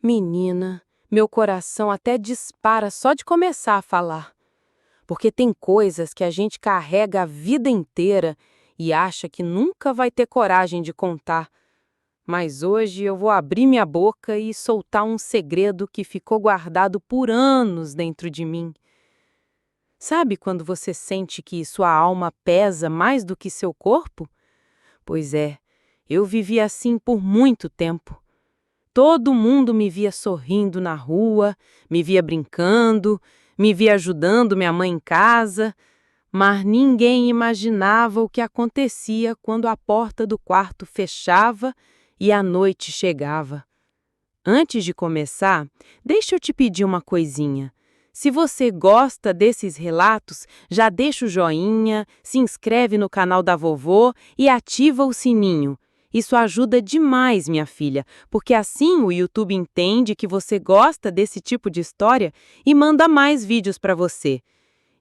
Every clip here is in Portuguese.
Menina, meu coração até dispara só de começar a falar. Porque tem coisas que a gente carrega a vida inteira e acha que nunca vai ter coragem de contar. Mas hoje eu vou abrir minha boca e soltar um segredo que ficou guardado por anos dentro de mim. Sabe quando você sente que sua alma pesa mais do que seu corpo? Pois é, eu vivi assim por muito tempo. Todo mundo me via sorrindo na rua, me via brincando, me via ajudando minha mãe em casa, mas ninguém imaginava o que acontecia quando a porta do quarto fechava e a noite chegava. Antes de começar, deixa eu te pedir uma coisinha. Se você gosta desses relatos, já deixa o joinha, se inscreve no canal da vovô e ativa o sininho. Isso ajuda demais, minha filha, porque assim o YouTube entende que você gosta desse tipo de história e manda mais vídeos para você.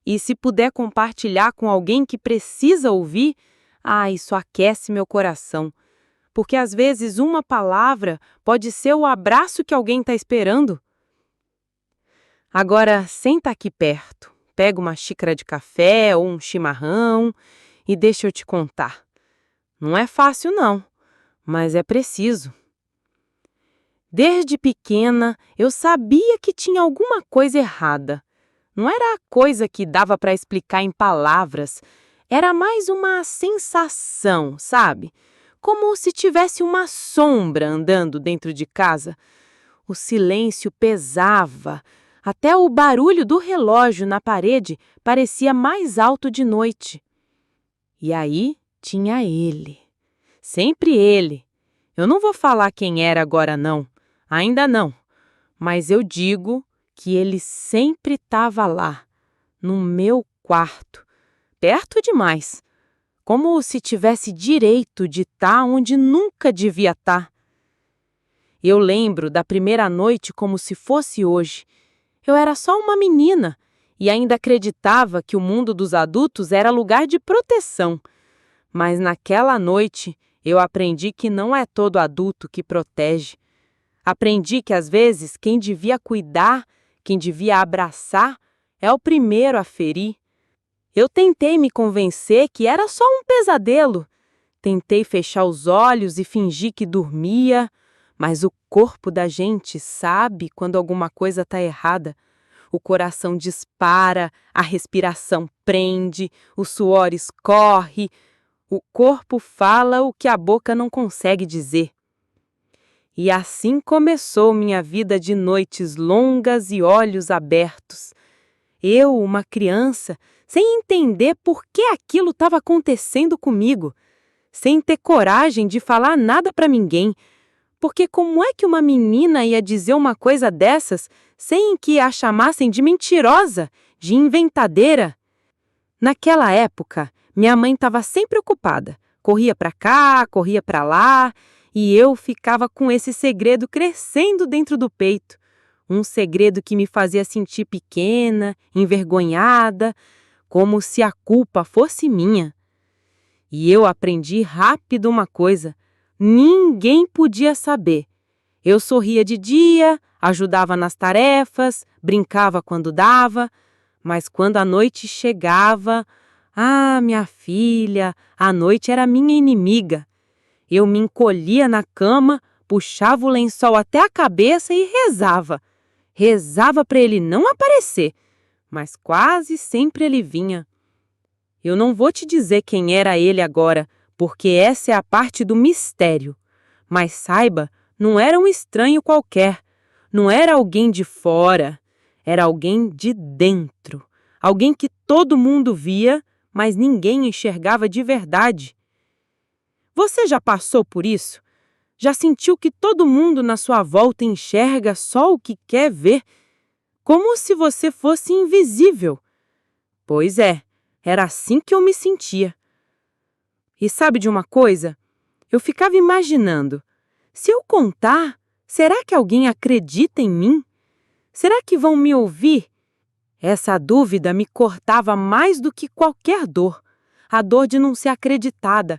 E se puder compartilhar com alguém que precisa ouvir, isso aquece meu coração. Porque às vezes uma palavra pode ser o abraço que alguém está esperando. Agora, senta aqui perto, pega uma xícara de café ou um chimarrão e deixa eu te contar. Não é fácil, não, mas é preciso. Desde pequena, eu sabia que tinha alguma coisa errada. Não era a coisa que dava para explicar em palavras, era mais uma sensação, sabe? Como se tivesse uma sombra andando dentro de casa. O silêncio pesava. Até o barulho do relógio na parede parecia mais alto de noite. E aí tinha ele. Sempre ele. Eu não vou falar quem era agora, não. Ainda não. Mas eu digo que ele sempre estava lá, no meu quarto. Perto demais. Como se tivesse direito de estar onde nunca devia estar. Eu lembro da primeira noite como se fosse hoje. Eu era só uma menina e ainda acreditava que o mundo dos adultos era lugar de proteção. Mas naquela noite eu aprendi que não é todo adulto que protege. Aprendi que às vezes quem devia cuidar, quem devia abraçar, é o primeiro a ferir. Eu tentei me convencer que era só um pesadelo. Tentei fechar os olhos e fingir que dormia, mas o corpo da gente sabe quando alguma coisa está errada. O coração dispara, a respiração prende, o suor escorre. O corpo fala o que a boca não consegue dizer. E assim começou minha vida de noites longas e olhos abertos. Eu, uma criança, sem entender por que aquilo estava acontecendo comigo, sem ter coragem de falar nada para ninguém. Porque como é que uma menina ia dizer uma coisa dessas sem que a chamassem de mentirosa, de inventadeira? Naquela época, minha mãe estava sempre ocupada. Corria para cá, corria para lá, e eu ficava com esse segredo crescendo dentro do peito. Um segredo que me fazia sentir pequena, envergonhada, como se a culpa fosse minha. E eu aprendi rápido uma coisa: ninguém podia saber. Eu sorria de dia, ajudava nas tarefas, brincava quando dava, mas quando a noite chegava, minha filha, a noite era minha inimiga. Eu me encolhia na cama, puxava o lençol até a cabeça e rezava. Rezava para ele não aparecer, mas quase sempre ele vinha. Eu não vou te dizer quem era ele agora, porque essa é a parte do mistério. Mas saiba, não era um estranho qualquer, não era alguém de fora, era alguém de dentro. Alguém que todo mundo via, mas ninguém enxergava de verdade. Você já passou por isso? Já sentiu que todo mundo na sua volta enxerga só o que quer ver? Como se você fosse invisível. Pois é, era assim que eu me sentia. E sabe de uma coisa? Eu ficava imaginando, se eu contar, será que alguém acredita em mim? Será que vão me ouvir? Essa dúvida me cortava mais do que qualquer dor, a dor de não ser acreditada.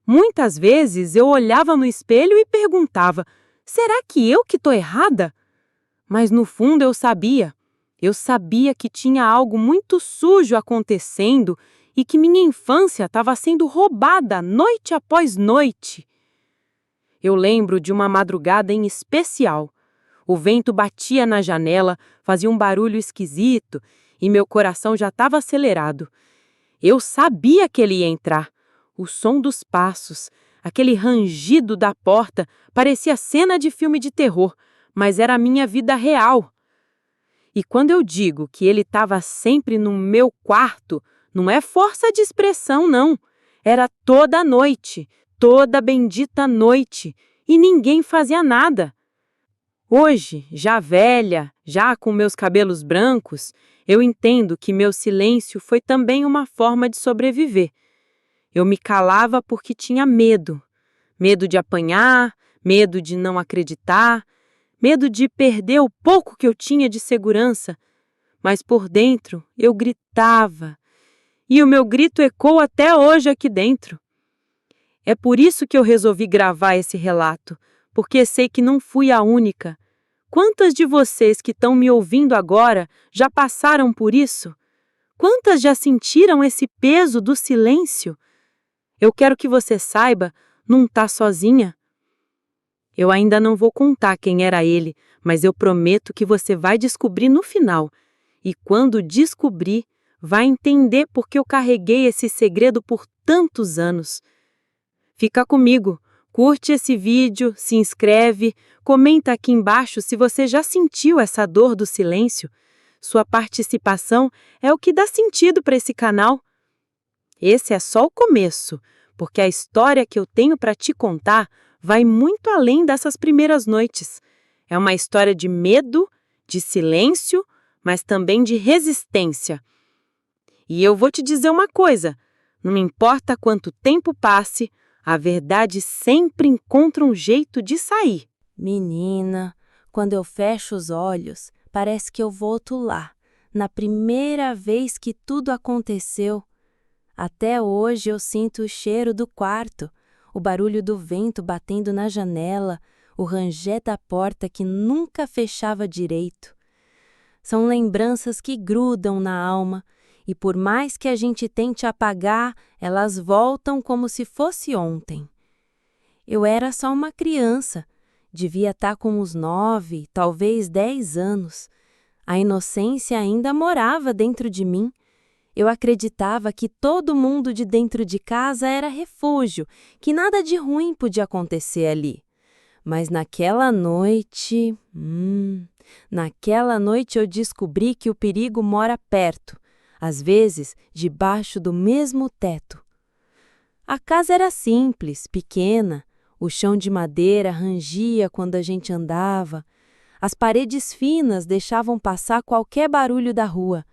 Muitas vezes eu olhava no espelho e perguntava, Será que eu que estou errada? Mas no fundo eu sabia. Eu sabia que tinha algo muito sujo acontecendo e que minha infância estava sendo roubada noite após noite. Eu lembro de uma madrugada em especial. O vento batia na janela, fazia um barulho esquisito e meu coração já estava acelerado. Eu sabia que ele ia entrar. O som dos passos, aquele rangido da porta, parecia cena de filme de terror, mas era a minha vida real. E quando eu digo que ele estava sempre no meu quarto, não é força de expressão, não. Era toda noite, toda bendita noite, e ninguém fazia nada. Hoje, já velha, já com meus cabelos brancos, eu entendo que meu silêncio foi também uma forma de sobreviver. Eu me calava porque tinha medo. Medo de apanhar, medo de não acreditar, medo de perder o pouco que eu tinha de segurança. Mas por dentro eu gritava. E o meu grito ecoa até hoje aqui dentro. É por isso que eu resolvi gravar esse relato, porque sei que não fui a única. Quantas de vocês que estão me ouvindo agora já passaram por isso? Quantas já sentiram esse peso do silêncio? Eu quero que você saiba, não está sozinha. Eu ainda não vou contar quem era ele, mas eu prometo que você vai descobrir no final. E quando descobrir, vai entender por que eu carreguei esse segredo por tantos anos. Fica comigo, curte esse vídeo, se inscreve, comenta aqui embaixo se você já sentiu essa dor do silêncio. Sua participação é o que dá sentido para esse canal. Esse é só o começo, porque a história que eu tenho para te contar vai muito além dessas primeiras noites. É uma história de medo, de silêncio, mas também de resistência. E eu vou te dizer uma coisa, não importa quanto tempo passe, a verdade sempre encontra um jeito de sair. Menina, quando eu fecho os olhos, parece que eu volto lá, na primeira vez que tudo aconteceu. Até hoje eu sinto o cheiro do quarto, o barulho do vento batendo na janela, o ranger da porta que nunca fechava direito. São lembranças que grudam na alma, e por mais que a gente tente apagar, elas voltam como se fosse ontem. Eu era só uma criança, devia estar com uns 9, talvez 10 anos. A inocência ainda morava dentro de mim. Eu acreditava que todo mundo de dentro de casa era refúgio, que nada de ruim podia acontecer ali. Mas naquela noite eu descobri que o perigo mora perto, às vezes debaixo do mesmo teto. A casa era simples, pequena, o chão de madeira rangia quando a gente andava, as paredes finas deixavam passar qualquer barulho da rua.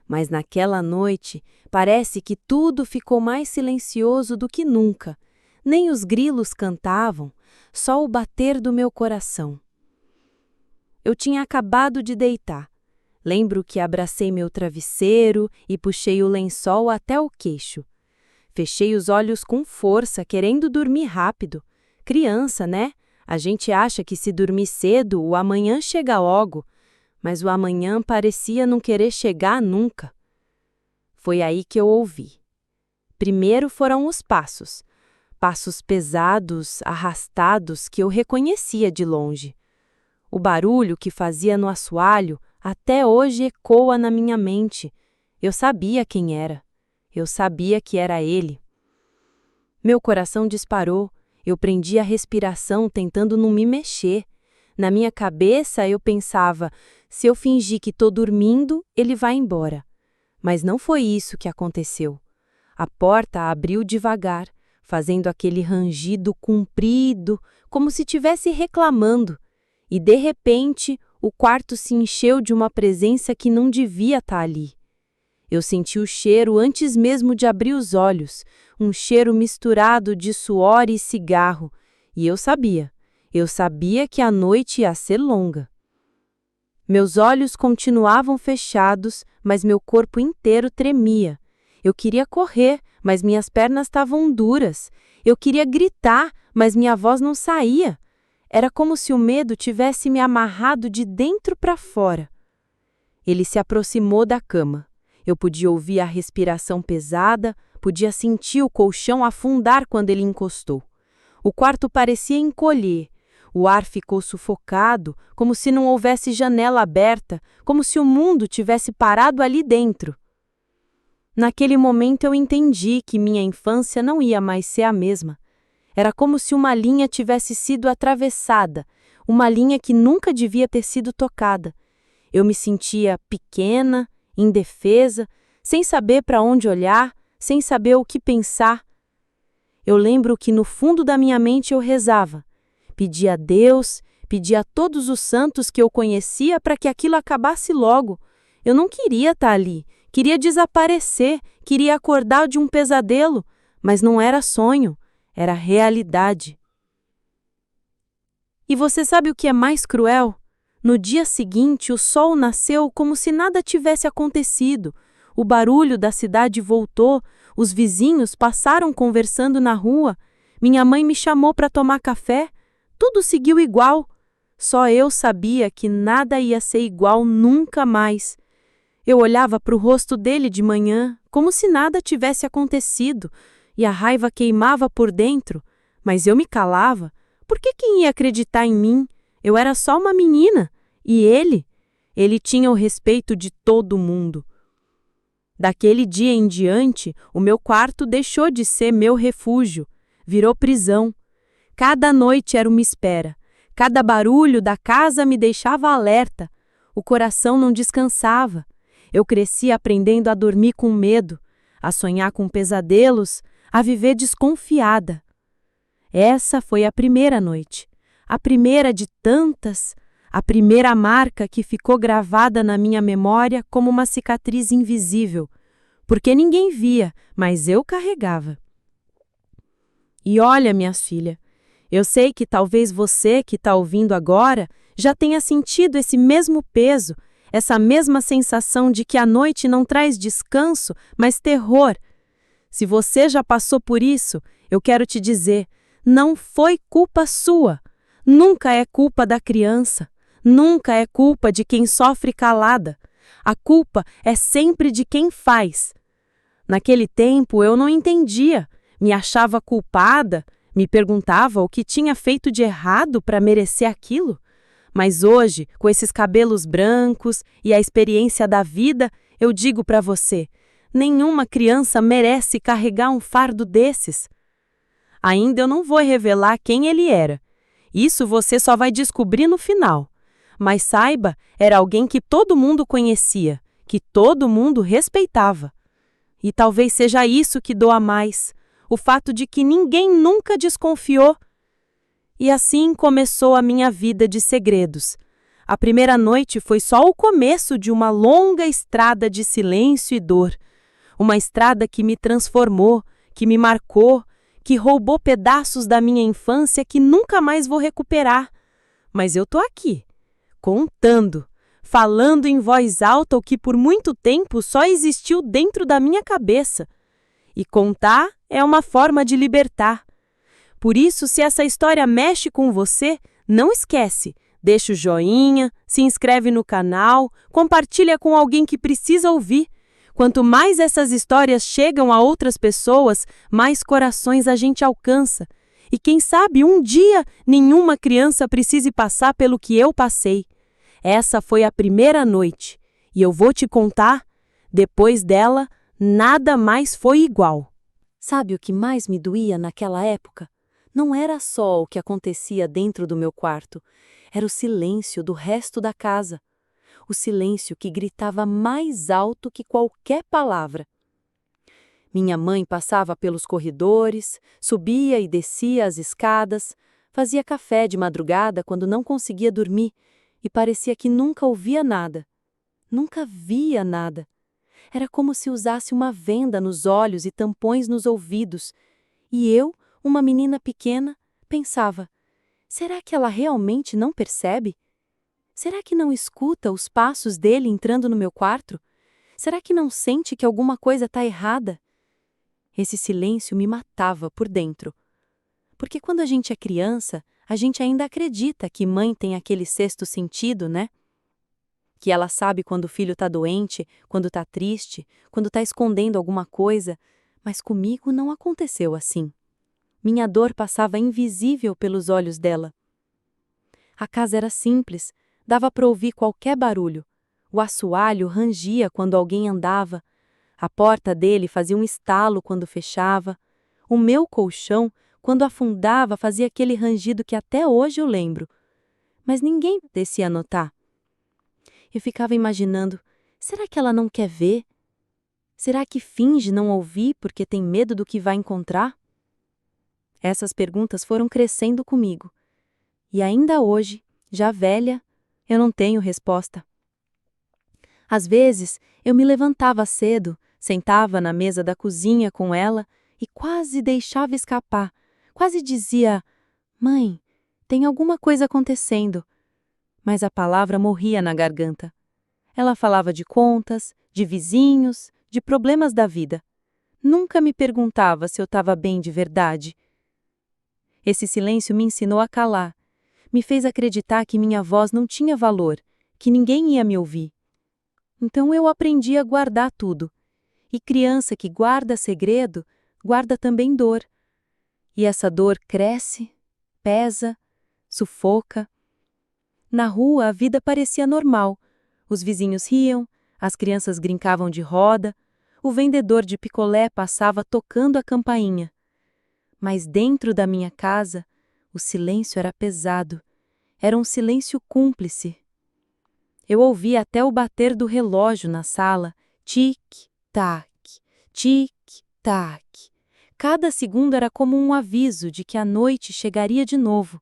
Mas naquela noite, parece que tudo ficou mais silencioso do que nunca. Nem os grilos cantavam, só o bater do meu coração. Eu tinha acabado de deitar. Lembro que abracei meu travesseiro e puxei o lençol até o queixo. Fechei os olhos com força, querendo dormir rápido. Criança, né? A gente acha que se dormir cedo, o amanhã chega logo. Mas o amanhã parecia não querer chegar nunca. Foi aí que eu ouvi. Primeiro foram os passos. Passos pesados, arrastados, que eu reconhecia de longe. O barulho que fazia no assoalho até hoje ecoa na minha mente. Eu sabia quem era. Eu sabia que era ele. Meu coração disparou. Eu prendi a respiração tentando não me mexer. Na minha cabeça eu pensava, se eu fingir que estou dormindo, ele vai embora. Mas não foi isso que aconteceu. A porta abriu devagar, fazendo aquele rangido comprido, como se estivesse reclamando. E de repente, o quarto se encheu de uma presença que não devia estar ali. Eu senti o cheiro antes mesmo de abrir os olhos, um cheiro misturado de suor e cigarro. E eu sabia que a noite ia ser longa. Meus olhos continuavam fechados, mas meu corpo inteiro tremia. Eu queria correr, mas minhas pernas estavam duras. Eu queria gritar, mas minha voz não saía. Era como se o medo tivesse me amarrado de dentro para fora. Ele se aproximou da cama. Eu podia ouvir a respiração pesada, podia sentir o colchão afundar quando ele encostou. O quarto parecia encolher. O ar ficou sufocado, como se não houvesse janela aberta, como se o mundo tivesse parado ali dentro. Naquele momento eu entendi que minha infância não ia mais ser a mesma. Era como se uma linha tivesse sido atravessada, uma linha que nunca devia ter sido tocada. Eu me sentia pequena, indefesa, sem saber para onde olhar, sem saber o que pensar. Eu lembro que no fundo da minha mente eu rezava. Pedia a Deus, pedia a todos os santos que eu conhecia para que aquilo acabasse logo. Eu não queria estar ali, queria desaparecer, queria acordar de um pesadelo, mas não era sonho, era realidade. E você sabe o que é mais cruel? No dia seguinte, o sol nasceu como se nada tivesse acontecido. O barulho da cidade voltou, os vizinhos passaram conversando na rua, minha mãe me chamou para tomar café, tudo seguiu igual. Só eu sabia que nada ia ser igual nunca mais. Eu olhava para o rosto dele de manhã, como se nada tivesse acontecido, e a raiva queimava por dentro, mas eu me calava. Por que quem ia acreditar em mim? Eu era só uma menina. E ele tinha o respeito de todo mundo. Daquele dia em diante, o meu quarto deixou de ser meu refúgio, virou prisão. Cada noite era uma espera. Cada barulho da casa me deixava alerta. O coração não descansava. Eu cresci aprendendo a dormir com medo, a sonhar com pesadelos, a viver desconfiada. Essa foi a primeira noite, a primeira de tantas, a primeira marca que ficou gravada na minha memória como uma cicatriz invisível, porque ninguém via, mas eu carregava. E olha, minha filha, eu sei que talvez você que está ouvindo agora já tenha sentido esse mesmo peso, essa mesma sensação de que a noite não traz descanso, mas terror. Se você já passou por isso, eu quero te dizer, não foi culpa sua. Nunca é culpa da criança. Nunca é culpa de quem sofre calada. A culpa é sempre de quem faz. Naquele tempo eu não entendia, me achava culpada, me perguntava o que tinha feito de errado para merecer aquilo. Mas hoje, com esses cabelos brancos e a experiência da vida, eu digo para você, nenhuma criança merece carregar um fardo desses. Ainda eu não vou revelar quem ele era. Isso você só vai descobrir no final. Mas saiba, era alguém que todo mundo conhecia, que todo mundo respeitava. E talvez seja isso que doa mais, o fato de que ninguém nunca desconfiou. E assim começou a minha vida de segredos. A primeira noite foi só o começo de uma longa estrada de silêncio e dor. Uma estrada que me transformou, que me marcou, que roubou pedaços da minha infância que nunca mais vou recuperar. Mas eu tô aqui, contando, falando em voz alta o que por muito tempo só existiu dentro da minha cabeça. E contar é uma forma de libertar. Por isso, se essa história mexe com você, não esquece. Deixa o joinha, se inscreve no canal, compartilha com alguém que precisa ouvir. Quanto mais essas histórias chegam a outras pessoas, mais corações a gente alcança. E quem sabe um dia nenhuma criança precise passar pelo que eu passei. Essa foi a primeira noite. E eu vou te contar, depois dela, nada mais foi igual. Sabe o que mais me doía naquela época? Não era só o que acontecia dentro do meu quarto, era o silêncio do resto da casa. O silêncio que gritava mais alto que qualquer palavra. Minha mãe passava pelos corredores, subia e descia as escadas, fazia café de madrugada quando não conseguia dormir e parecia que nunca ouvia nada. Nunca via nada. Era como se usasse uma venda nos olhos e tampões nos ouvidos. E eu, uma menina pequena, pensava, será que ela realmente não percebe? Será que não escuta os passos dele entrando no meu quarto? Será que não sente que alguma coisa está errada? Esse silêncio me matava por dentro. Porque quando a gente é criança, A gente ainda acredita que mãe tem aquele sexto sentido, né? Que ela sabe quando o filho tá doente, quando tá triste, quando tá escondendo alguma coisa, mas comigo não aconteceu assim. Minha dor passava invisível pelos olhos dela. A casa era simples, dava para ouvir qualquer barulho. O assoalho rangia quando alguém andava, a porta dele fazia um estalo quando fechava, o meu colchão, quando afundava, fazia aquele rangido que até hoje eu lembro. Mas ninguém descia a notar. Eu ficava imaginando, será que ela não quer ver? Será que finge não ouvir porque tem medo do que vai encontrar? Essas perguntas foram crescendo comigo. E ainda hoje, já velha, eu não tenho resposta. Às vezes, eu me levantava cedo, sentava na mesa da cozinha com ela e quase deixava escapar. Quase dizia, mãe, tem alguma coisa acontecendo. Mas a palavra morria na garganta. Ela falava de contas, de vizinhos, de problemas da vida. Nunca me perguntava se eu estava bem de verdade. Esse silêncio me ensinou a calar. Me fez acreditar que minha voz não tinha valor, que ninguém ia me ouvir. Então eu aprendi a guardar tudo. E criança que guarda segredo, guarda também dor. E essa dor cresce, pesa, sufoca. Na rua a vida parecia normal. Os vizinhos riam, as crianças brincavam de roda, o vendedor de picolé passava tocando a campainha. Mas dentro da minha casa, o silêncio era pesado. Era um silêncio cúmplice. Eu ouvia até o bater do relógio na sala, tic-tac, tic-tac. Cada segundo era como um aviso de que a noite chegaria de novo.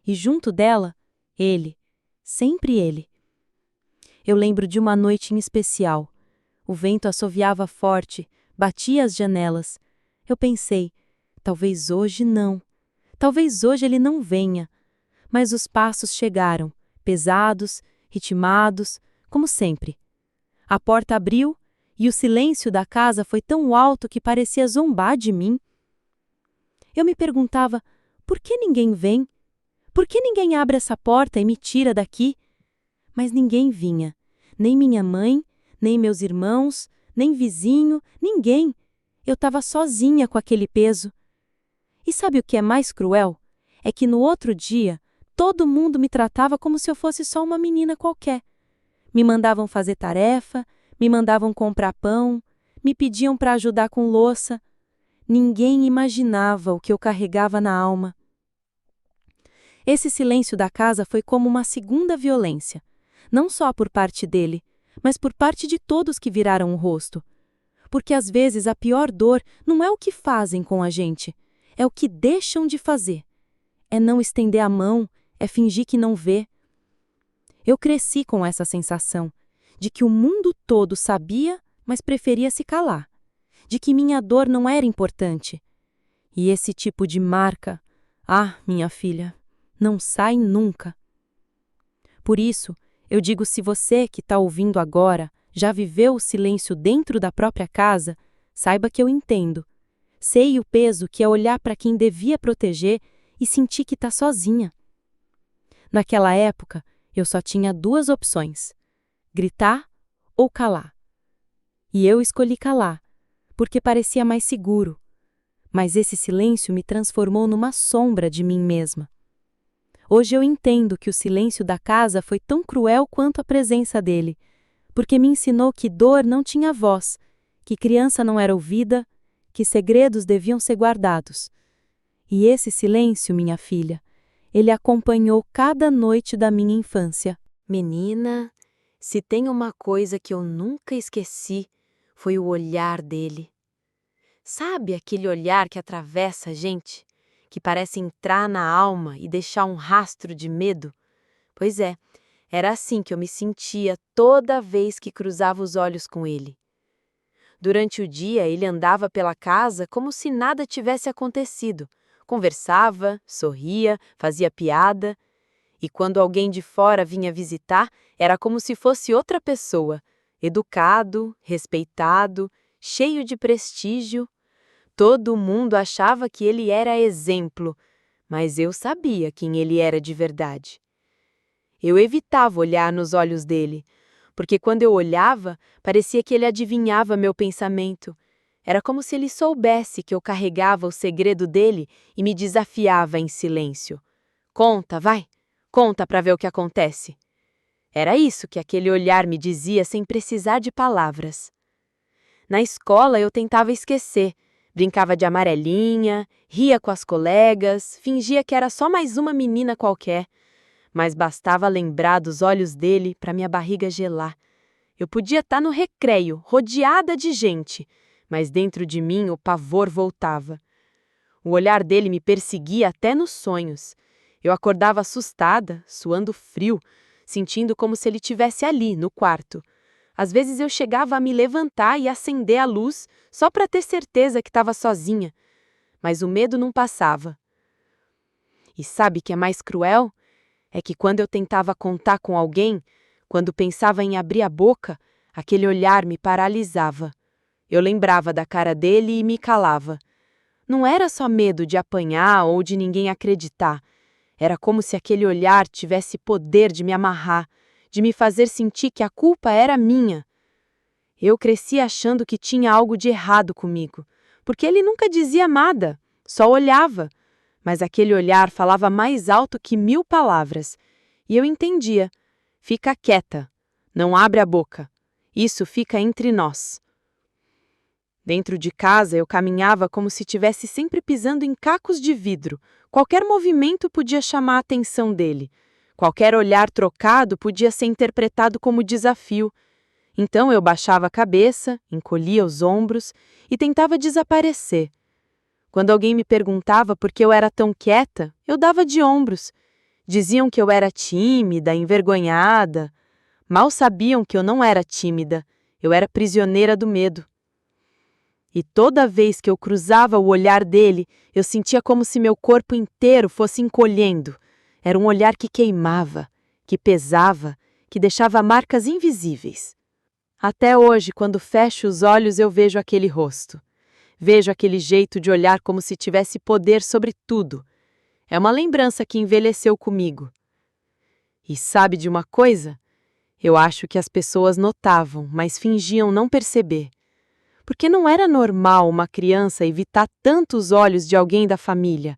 E junto dela, ele, sempre ele. Eu lembro de uma noite em especial. O vento assoviava forte, batia as janelas. Eu pensei, talvez hoje não. Talvez hoje ele não venha. Mas os passos chegaram, pesados, ritmados, como sempre. A porta abriu e o silêncio da casa foi tão alto que parecia zombar de mim. Eu me perguntava, por que ninguém vem? Por que ninguém abre essa porta e me tira daqui? Mas ninguém vinha. Nem minha mãe, nem meus irmãos, nem vizinho, ninguém. Eu estava sozinha com aquele peso. E sabe o que é mais cruel? É que no outro dia, todo mundo me tratava como se eu fosse só uma menina qualquer. Me mandavam fazer tarefa, me mandavam comprar pão, me pediam para ajudar com louça. Ninguém imaginava o que eu carregava na alma. Esse silêncio da casa foi como uma segunda violência, não só por parte dele, mas por parte de todos que viraram o rosto. Porque às vezes a pior dor não é o que fazem com a gente, é o que deixam de fazer. É não estender a mão, é fingir que não vê. Eu cresci com essa sensação de que o mundo todo sabia, mas preferia se calar, de que minha dor não era importante. E esse tipo de marca, minha filha, não sai nunca. Por isso, eu digo, se você que está ouvindo agora já viveu o silêncio dentro da própria casa, saiba que eu entendo. Sei o peso que é olhar para quem devia proteger e sentir que está sozinha. Naquela época, eu só tinha duas opções: gritar ou calar. E eu escolhi calar, porque parecia mais seguro. Mas esse silêncio me transformou numa sombra de mim mesma. Hoje eu entendo que o silêncio da casa foi tão cruel quanto a presença dele, porque me ensinou que dor não tinha voz, que criança não era ouvida, que segredos deviam ser guardados. E esse silêncio, minha filha, ele acompanhou cada noite da minha infância. Menina, se tem uma coisa que eu nunca esqueci, foi o olhar dele. Sabe aquele olhar que atravessa a gente? Que parece entrar na alma e deixar um rastro de medo? Pois é, era assim que eu me sentia toda vez que cruzava os olhos com ele. Durante o dia, ele andava pela casa como se nada tivesse acontecido. Conversava, sorria, fazia piada. E quando alguém de fora vinha visitar, era como se fosse outra pessoa, educado, respeitado, cheio de prestígio. Todo mundo achava que ele era exemplo, mas eu sabia quem ele era de verdade. Eu evitava olhar nos olhos dele, porque quando eu olhava, parecia que ele adivinhava meu pensamento. Era como se ele soubesse que eu carregava o segredo dele e me desafiava em silêncio. Conta, vai, conta para ver o que acontece. Era isso que aquele olhar me dizia sem precisar de palavras. Na escola eu tentava esquecer, brincava de amarelinha, ria com as colegas, fingia que era só mais uma menina qualquer, mas bastava lembrar dos olhos dele para minha barriga gelar. Eu podia estar no recreio, rodeada de gente, mas dentro de mim o pavor voltava. O olhar dele me perseguia até nos sonhos. Eu acordava assustada, suando frio, sentindo como se ele estivesse ali, no quarto. Às vezes eu chegava a me levantar e acender a luz, só para ter certeza que estava sozinha. Mas o medo não passava. E sabe o que é mais cruel? É que quando eu tentava contar com alguém, quando pensava em abrir a boca, aquele olhar me paralisava. Eu lembrava da cara dele e me calava. Não era só medo de apanhar ou de ninguém acreditar. Era como se aquele olhar tivesse poder de me amarrar, de me fazer sentir que a culpa era minha. Eu cresci achando que tinha algo de errado comigo, porque ele nunca dizia nada, só olhava. Mas aquele olhar falava mais alto que 1000 palavras. E eu entendia. Fica quieta, não abre a boca. Isso fica entre nós. Dentro de casa eu caminhava como se estivesse sempre pisando em cacos de vidro. Qualquer movimento podia chamar a atenção dele. Qualquer olhar trocado podia ser interpretado como desafio. Então eu baixava a cabeça, encolhia os ombros e tentava desaparecer. Quando alguém me perguntava por que eu era tão quieta, eu dava de ombros. Diziam que eu era tímida, envergonhada. Mal sabiam que eu não era tímida, eu era prisioneira do medo. E toda vez que eu cruzava o olhar dele, eu sentia como se meu corpo inteiro fosse encolhendo. Era um olhar que queimava, que pesava, que deixava marcas invisíveis. Até hoje, quando fecho os olhos, eu vejo aquele rosto. Vejo aquele jeito de olhar como se tivesse poder sobre tudo. É uma lembrança que envelheceu comigo. E sabe de uma coisa? Eu acho que as pessoas notavam, mas fingiam não perceber. Porque não era normal uma criança evitar tanto os olhos de alguém da família.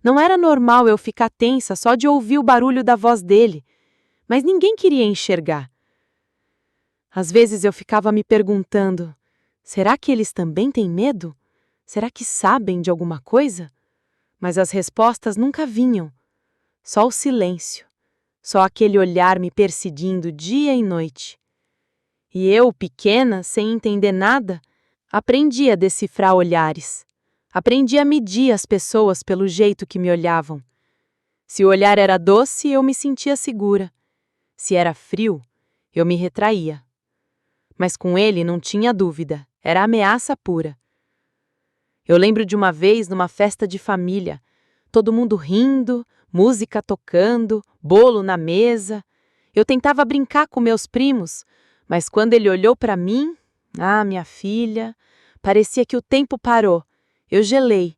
Não era normal eu ficar tensa só de ouvir o barulho da voz dele. Mas ninguém queria enxergar. Às vezes eu ficava me perguntando, será que eles também têm medo? Será que sabem de alguma coisa? Mas as respostas nunca vinham. Só o silêncio. Só aquele olhar me perseguindo dia e noite. E eu, pequena, sem entender nada, aprendi a decifrar olhares. Aprendi a medir as pessoas pelo jeito que me olhavam. Se o olhar era doce, eu me sentia segura. Se era frio, eu me retraía. Mas com ele não tinha dúvida, era ameaça pura. Eu lembro de uma vez numa festa de família, todo mundo rindo, música tocando, bolo na mesa. Eu tentava brincar com meus primos, mas quando ele olhou para mim, minha filha, parecia que o tempo parou. Eu gelei.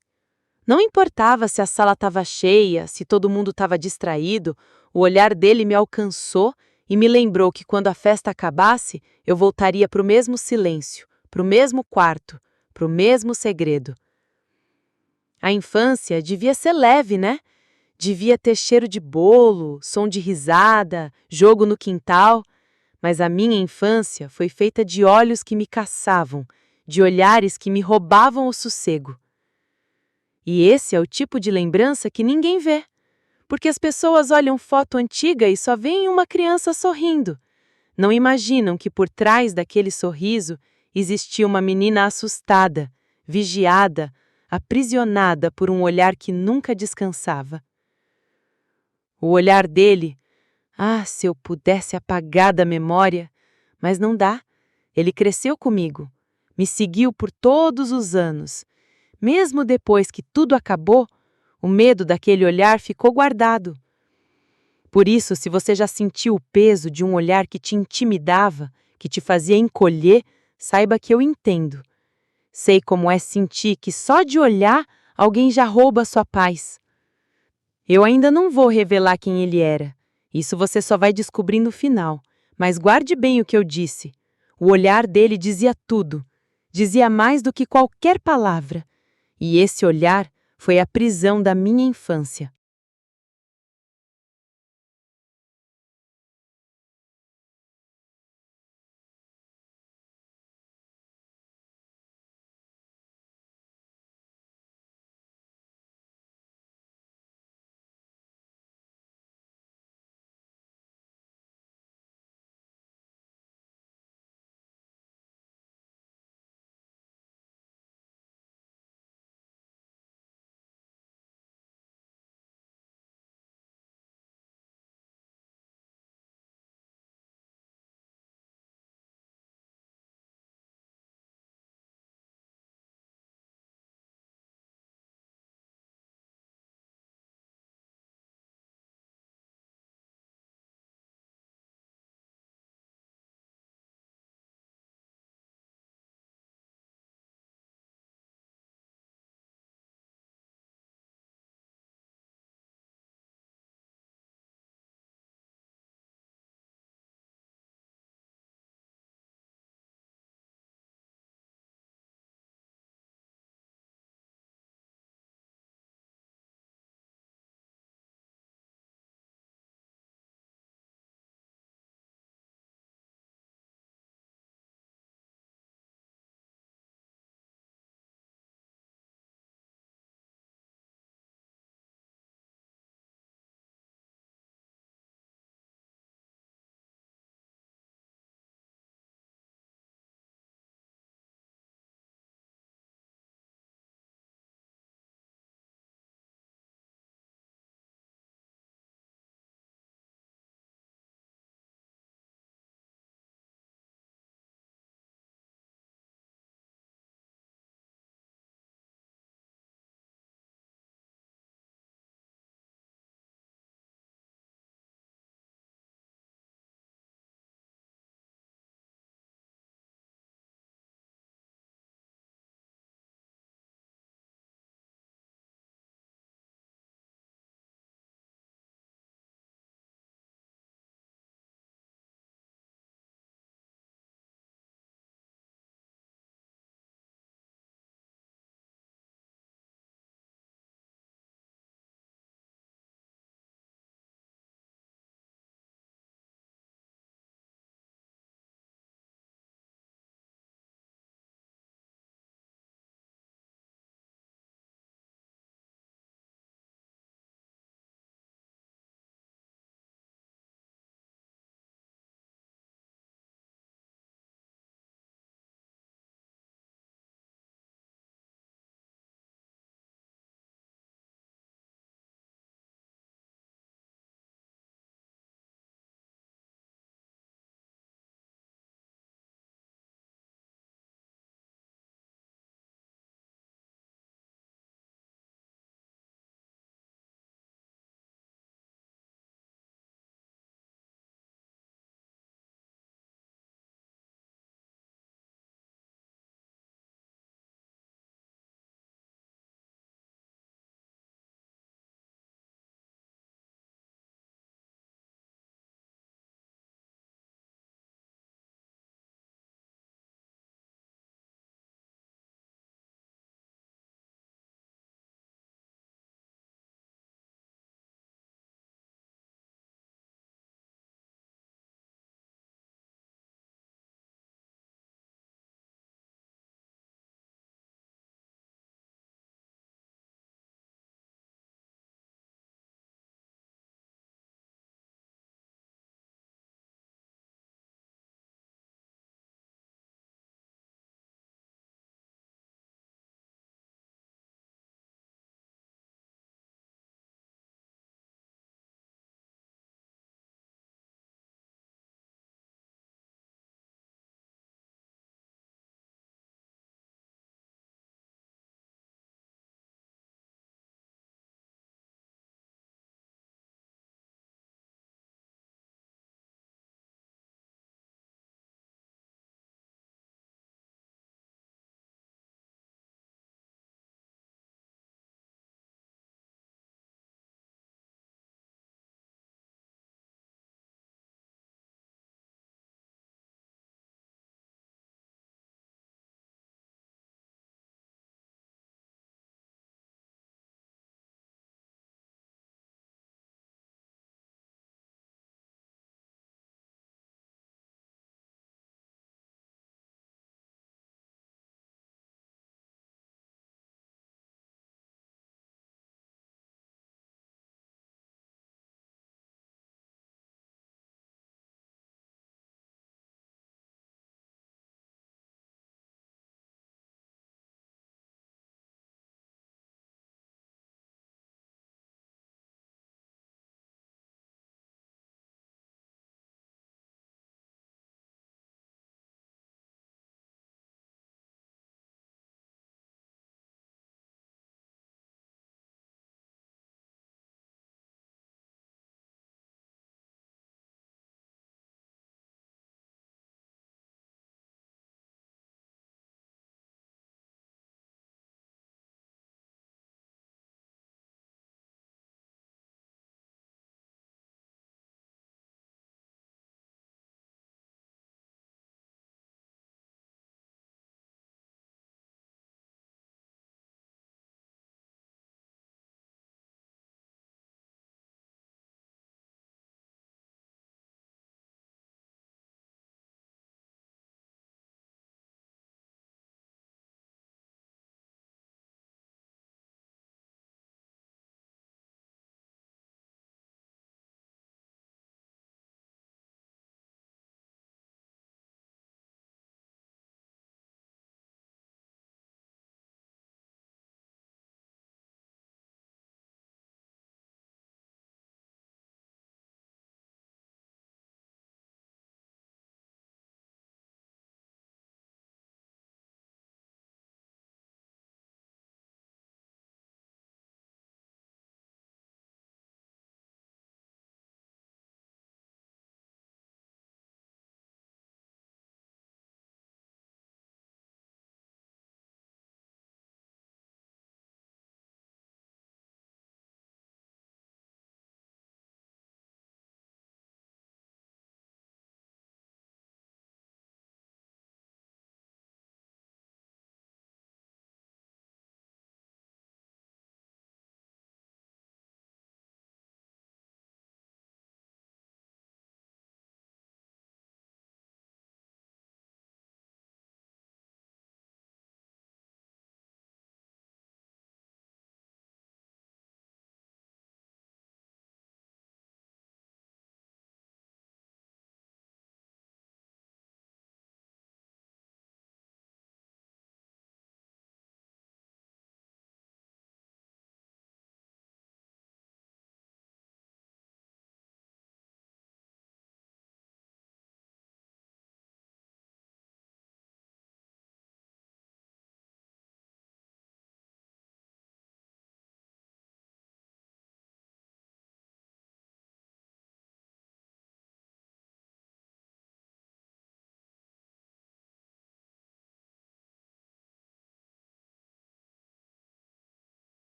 Não importava se a sala estava cheia, se todo mundo estava distraído, o olhar dele me alcançou e me lembrou que quando a festa acabasse, eu voltaria para o mesmo silêncio, para o mesmo quarto, para o mesmo segredo. A infância devia ser leve, né? Devia ter cheiro de bolo, som de risada, jogo no quintal. Mas a minha infância foi feita de olhos que me caçavam, de olhares que me roubavam o sossego. E esse é o tipo de lembrança que ninguém vê. Porque as pessoas olham foto antiga e só veem uma criança sorrindo. Não imaginam que por trás daquele sorriso existia uma menina assustada, vigiada, aprisionada por um olhar que nunca descansava. O olhar dele, se eu pudesse apagar da memória, mas não dá. Ele cresceu comigo, me seguiu por todos os anos. Mesmo depois que tudo acabou, o medo daquele olhar ficou guardado. Por isso, se você já sentiu o peso de um olhar que te intimidava, que te fazia encolher, saiba que eu entendo. Sei como é sentir que só de olhar alguém já rouba sua paz. Eu ainda não vou revelar quem ele era. Isso você só vai descobrir no final. Mas guarde bem o que eu disse. O olhar dele dizia tudo. Dizia mais do que qualquer palavra. E esse olhar foi a prisão da minha infância.